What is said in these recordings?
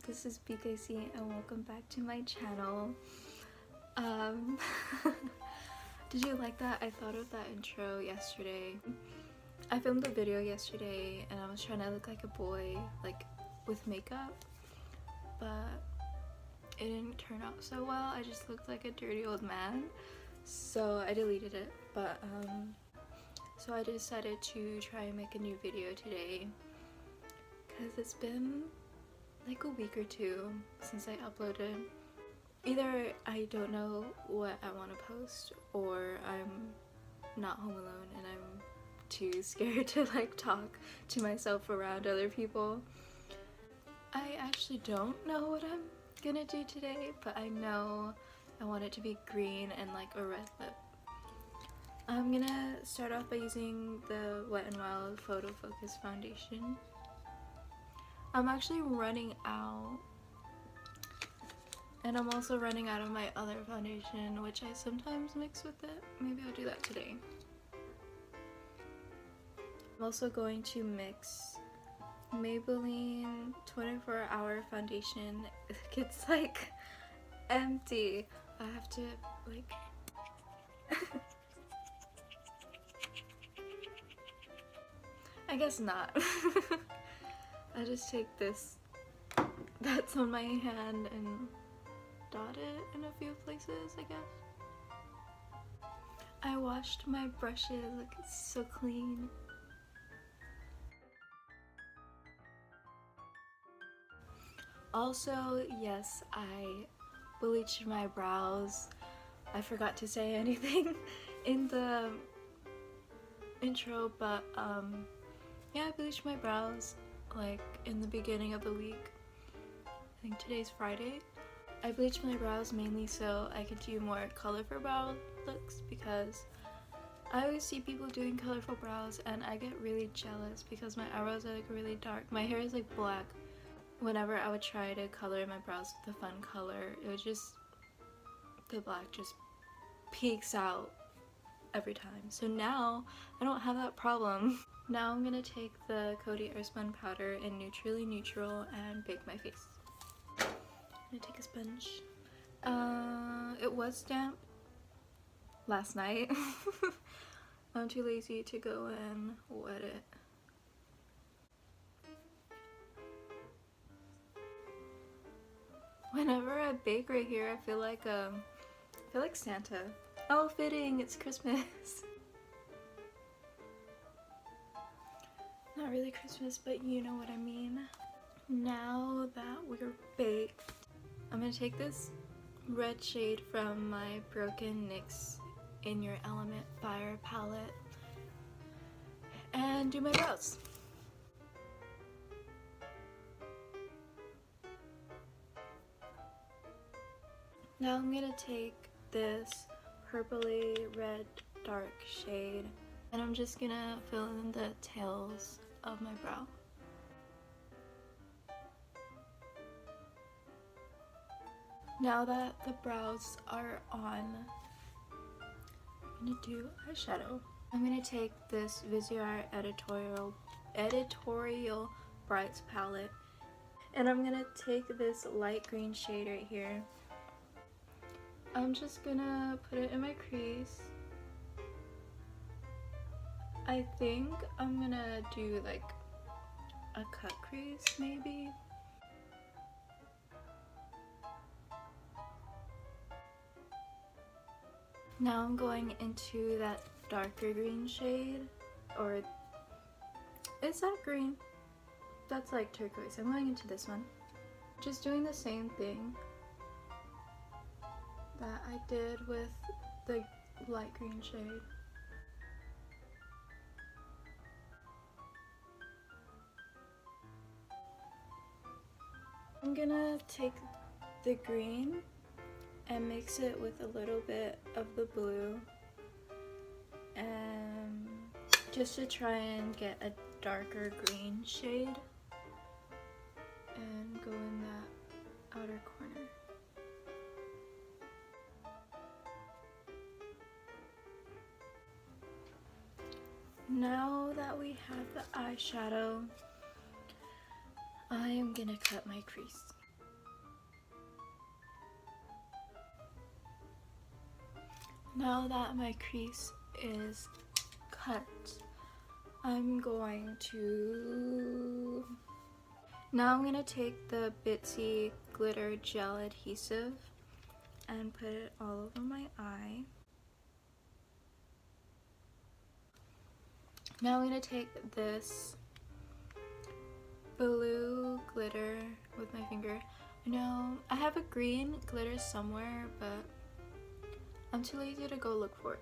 this is BKC and welcome back to my channel. Did you like that? I thought of that intro yesterday. I filmed a video yesterday and I was trying to look like a boy, like with makeup, but it didn't turn out so well. I just looked like a dirty old man, so I deleted it. But so I decided to try and make a new video today because it's been like a week or two since I uploaded. Either I don't know what I want to post, or I'm not home alone and I'm too scared to like talk to myself around other people. I actually don't know what I'm gonna do today, but I know I want it to be green and like a red lip. I'm gonna start off by using the Wet n Wild Photo Focus foundation. I'm actually running out, and I'm also running out of my other foundation, which I sometimes mix with it. Maybe I'll do that today. I'm also going to mix Maybelline 24-hour foundation. It's like empty. I have to like I guess not. I just take this that's on my hand and dot it in a few places, I guess. I washed my brushes, like it's so clean. Also, yes, I bleached my brows. I forgot to say anything in the intro, but yeah, I bleached my brows like in the beginning of the week. I think today's Friday. I bleached my brows mainly so I could do more colorful brow looks, because I always see people doing colorful brows and I get really jealous because my eyebrows are like really dark. My hair is like black. Whenever I would try to color my brows with a fun color, it would just, the black just peeks out every time. So now I don't have that problem. Now I'm gonna take the Coty Airspun powder in Neutrally Neutral and bake my face. I'm gonna take a sponge. It was damp last night. I'm too lazy to go and wet it. Whenever I bake right here, I feel like Santa. Oh, fitting, it's Christmas. Not really Christmas, but you know what I mean. Now that we're baked, I'm gonna take this red shade from my Broken NYX In Your Element Fire palette and do my brows. Now I'm gonna take this purpley red dark shade and I'm just gonna fill in the tails of my brow. Now that the brows are on, I'm gonna do eyeshadow. I'm gonna take this Viseart Editorial Brights palette and I'm gonna take this light green shade right here. I'm just gonna put it in my crease. I think I'm gonna do like a cut crease maybe. Now I'm going into that darker green shade, or is that green? That's like turquoise. I'm going into this one. Just doing the same thing that I did with the light green shade. I'm gonna take the green and mix it with a little bit of the blue, and just to try and get a darker green shade and go in that outer corner. Now that we have the eyeshadow, I am gonna cut my crease. Now that my crease is cut, I'm going to take the Bitsy glitter gel adhesive and put it all over my eye. Now I'm going to take this blue glitter with my finger. No, I have a green glitter somewhere, but I'm too lazy to go look for it.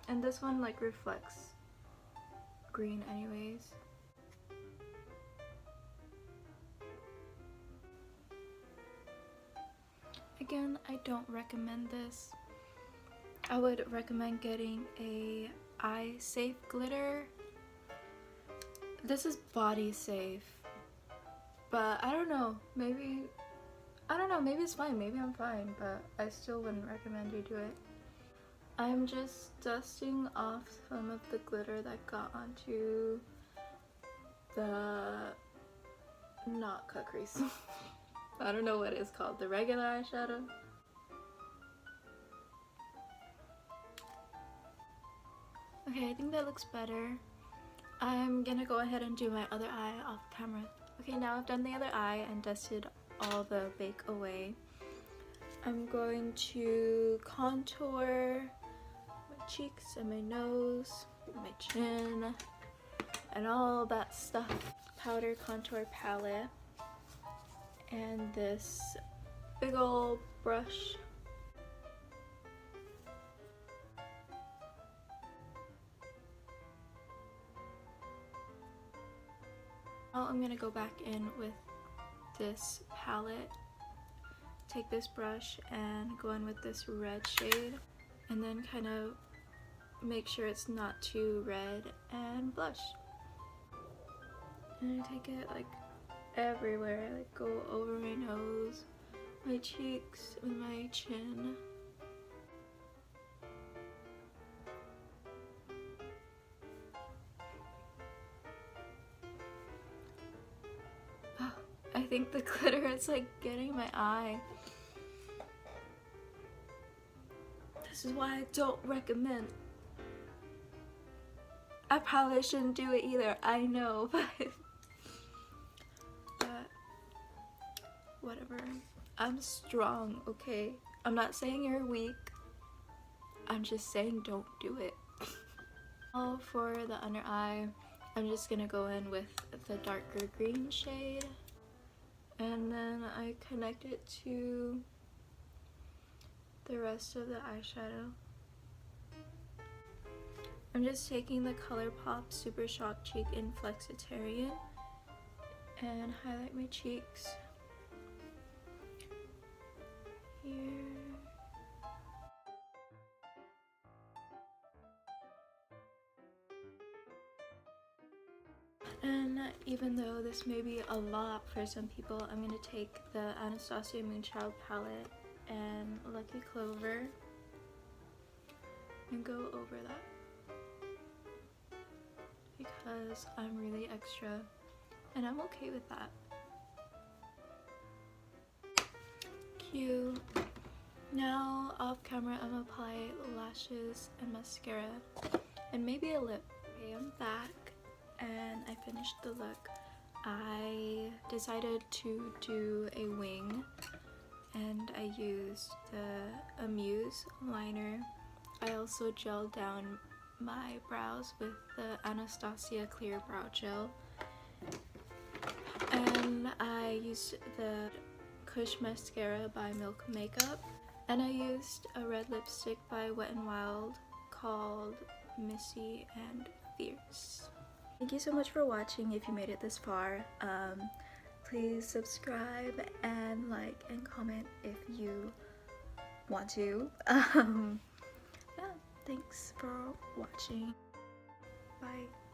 And this one like reflects green anyways. Again, I don't recommend this. I would recommend getting a eye safe glitter. This is body safe, but I don't know, maybe it's fine, maybe I'm fine, but I still wouldn't recommend you do it. I'm just dusting off some of the glitter that got onto the not cut crease. I don't know what it's called, the regular eyeshadow. Okay, I think that looks better. I'm gonna go ahead and do my other eye off camera. Okay, now I've done the other eye and dusted all the bake away. I'm going to contour my cheeks and my nose, my chin, and all that stuff. Powder contour palette and this big old brush. Now I'm gonna go back in with this palette, take this brush and go in with this red shade, and then kind of make sure it's not too red, and blush. And I take it like everywhere, like go over my nose, my cheeks, and my chin. I think the glitter is like getting my eye. This is why I don't recommend. I probably shouldn't do it either, I know, but whatever. I'm strong, okay? I'm not saying you're weak. I'm just saying don't do it. Now for the under eye, I'm just gonna go in with the darker green shade. And then I connect it to the rest of the eyeshadow. I'm just taking the ColourPop Super Shock Cheek in Flexitarian and highlight my cheeks here. And even though this may be a lot for some people, I'm going to take the Anastasia Moonchild palette and Lucky Clover and go over that because I'm really extra and I'm okay with that. Cute. Now off camera I'm going to apply lashes and mascara and maybe a lip. Okay, I'm back. And I finished the look. I decided to do a wing and I used the Amuse liner. I also gelled down my brows with the Anastasia Clear Brow Gel. And I used the Kush Mascara by Milk Makeup. And I used a red lipstick by Wet n Wild called Missy and Fierce. Thank you so much for watching if you made it this far. Please subscribe and like and comment if you want to. Yeah, thanks for watching. Bye.